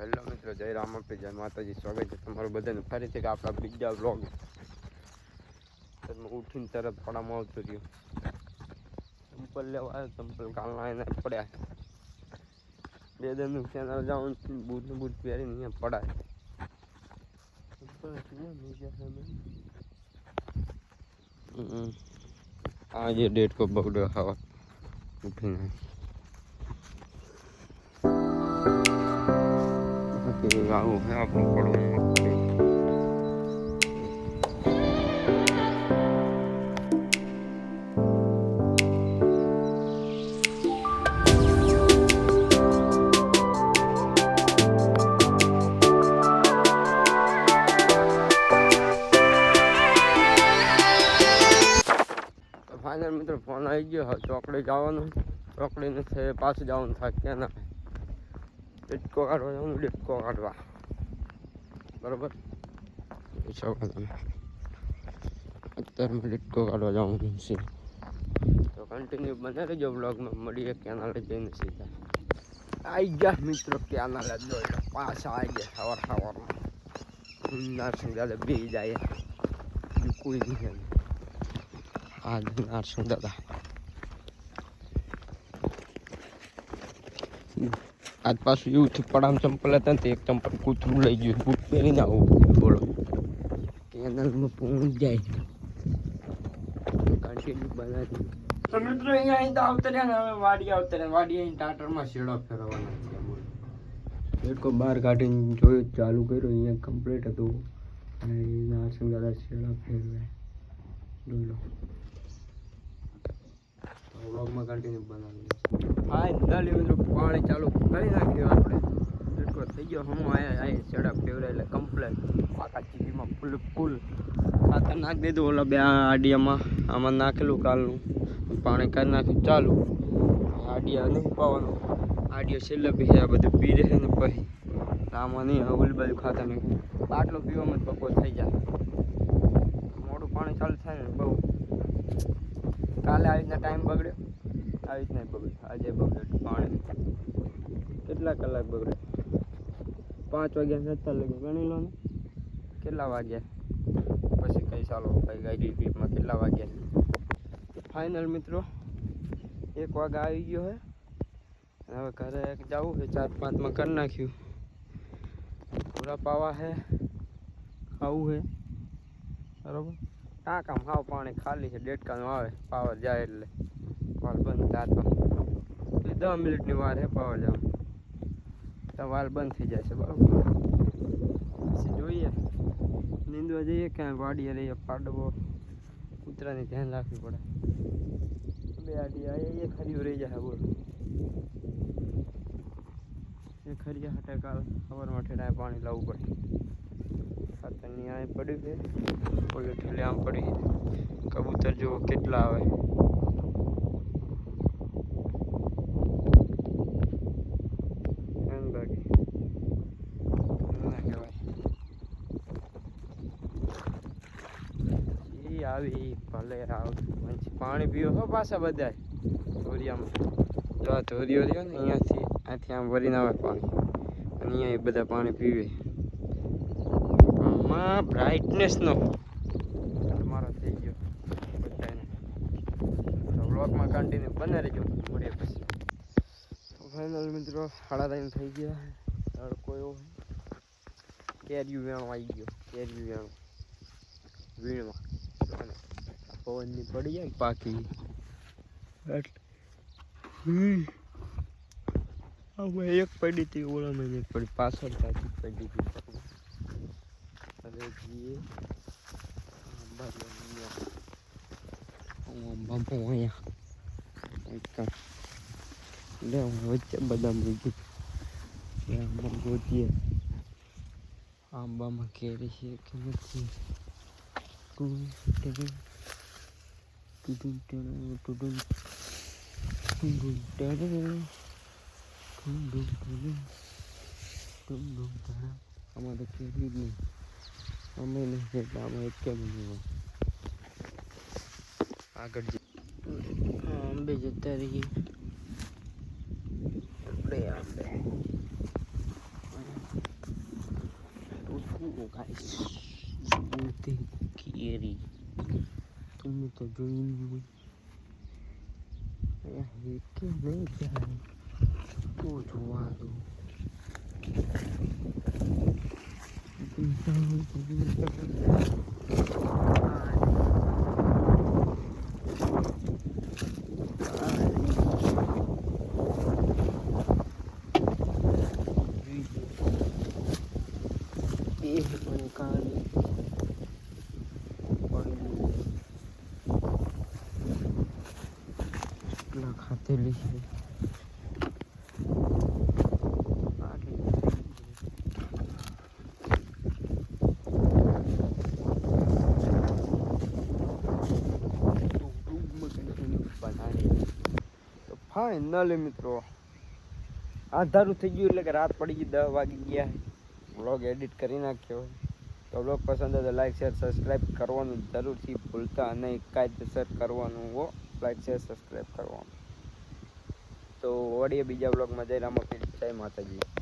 Hello મિત્રો, જય રામ આપે, જય માતાજી. સ્વાગત છે તમારું બધાને ફરીથી કે આપણા બીજા વ્લોગ. ઉઠીને તરત પડામાં આવતો રહ્યો. ચંપલ લેવા આવ્યો, ચંપલ કાલના એને પડ્યા. બે દિનનું ચેનલ જાઉં બૂટ પહેરીને અહીંયા પડાય. આજે ડેટ કો બગડો હવા ઉઠીને આવું હે આપણું પડવાનું. ફાઇનલ મિત્રો ફોન આવી ગયો. ચોકડી જવાનું, ચોકડીને પાછું જવાનું થાય. ક્યાં ના ડેટકો કાઢવા જવાનું, ડેટકો કાઢવા બરાબર. અત્યારે ડેટકો કાઢવા જવાનું છે, તો કન્ટિન્યુ બને રહેજો બ્લોગમાં. મળીએ કેનાલે જઈને સીધા આવી ગયા મિત્રો. કેનાલે જોઈ પાછા આવી ગયા સવારમાં. નારસિંહ દાદા બે જાય કોઈ નહીં. આ નારસિંહ દાદા આજ પાછું એવું થયું, પડામ ચંપલ હતા ને એક ચંપલ કૂતરું લઈ ગયું. બૂટ પહેરીને આવું બોલો, કેનાલમાં પહોંચ જાય. કન્ટિન્યુ બનાવી તો મિત્રો અહીંયા અહીં તો આવતા રહ્યા ને. હવે વાડી આવતા રહ્યા. વાડી અહીં ટાટરમાં શેડો ફેરવવાના છે. બોલો, એક બહાર કાઢીને જોયું, ચાલુ કર્યું. અહીંયા કમ્પ્લીટ હતું અને નારસિંહ દાદા શેડા ફેરવે. જોઈ લો, વ્લોગમાં કન્ટિન્યુ બનાવી. હા, નલી મિત્રો પાણી ચાલુ કરી નાખ્યું આપણે. ડેટકો થઈ ગયો. હું અહીંયા શેડા ફેવરે એટલે કમ્પ્લેટ આખા ચીડીમાં ફૂલ ખાતર નાખી દીધું. ઓલા બે આડિયામાં આમાં નાખેલું કાલનું પાણી કરી નાખ્યું. ચાલુ આડિયા નહીં પાવાનું. આડિયા છેલ્લે પછી આ બધું પી રહે ને પછી આમાં નહીં. ઓલી બાજુ ખાતર નાખ્યું. બાટલો પીવામાં જ બપોર થઈ જાય. મોડું પાણી ચાલુ થાય ને બહુ. કાલે આવી રીતના ટાઈમ બગડ્યો, આવી રીતના બગડ્યો. આજે બગડ્યો પાણી. કેટલા કલાક બગડે? 5 વાગ્યા 7 લગે ગણી લો ને. કેટલા વાગ્યા પછી કઈ ચાલો કઈ ગાડી ટ્રીપમાં કેટલા વાગ્યા. ફાઇનલ મિત્રો 1 વાગે આવી ગયો હે. હવે ઘરે જવું છે. 4-5માં કરી નાખ્યું. પૂરા પાવા હે, ખાવું હે બરાબર. ટાંકામાં હાવ પાણી ખાલી છે. ડેટકાનું આવે, પાવર જાય એટલે વાલ બંધ થતો. એટલે 10 મિનિટની વાર છે પાવર જવાનું. તો વાલ બંધ થઈ જાય છે બરાબર. પછી જોઈએ નીંદવા જઈએ ક્યાં વાડીએ રહીએ. પાડવો કૂતરાની ધ્યાન રાખવી પડે. બે આડી એ ખરીઓ રહી જાય. બોલો, એ ખરીયા હાટે કાલ સવારમાં ઠેડા પાણી લાવવું પડે. ખાતરની આ પડ્યું છે. ઓલે ઠેલે આમ પડી. કબૂતર જુઓ કેટલા આવે. આવી ભલે પાણી પીવો હો પાછા બધા ધોરિયામાં. જો આ ધોરિયો રહ્યો ને, અહીંયાથી આમ વરીને આવે પાણી અને અહીંયા બધા પાણી પીવે. આમાં બ્રાઇટનેસનો મારો થઈ ગયો બધાને. વ્લોગમાં કન્ટિન્યુ બને રહેજો. મળીએ પછી. ફાઇનલ મિત્રો 3:30 થઈ ગયા. તડકો એવો કેરીયું વેણો આવી ગયો. કેરીયું વેણો વીણમાં પવનની પડી જાય પાકી. એક પડી હતી ઓળામાં, એક પડી પાછળ પાછી પડી હતી. હવે જઈએ અહીંયા વચ્ચે બદામ લીધું. આંબા ગોતીએ. આંબામાં કેરી છે કે નથી? આમાં તો કેરી જ નહીં. અમે નહીં એટલે આમાં એક કેમ નહીં. આગળ આંબે જતા રહીએ આપણે. આંબે જુઓ ગાઈસ, બધી કેરી તમે તો જોઈ કે નહીં જાય તો જોવા દો. પણ કાલે કેટલા ખાતેલી છે. ફાઇનલી મિત્રો આધારું થઈ ગયું, એટલે કે રાત પડી ગઈ, 10 વાગી ગયા. વ્લોગ એડિટ કરી નાખ્યો. તો વ્લોગ પસંદ હોય તો લાઈક શેર સબસ્ક્રાઈબ કરવાનું જરૂરથી ભૂલતા નહીં, કાયદેસર કરવાનું હો, લાઈક શેર સબસ્ક્રાઈબ કરવાનું. તો વળીએ બીજા વ્લોગમાં. જય રામ, જય માતાજી.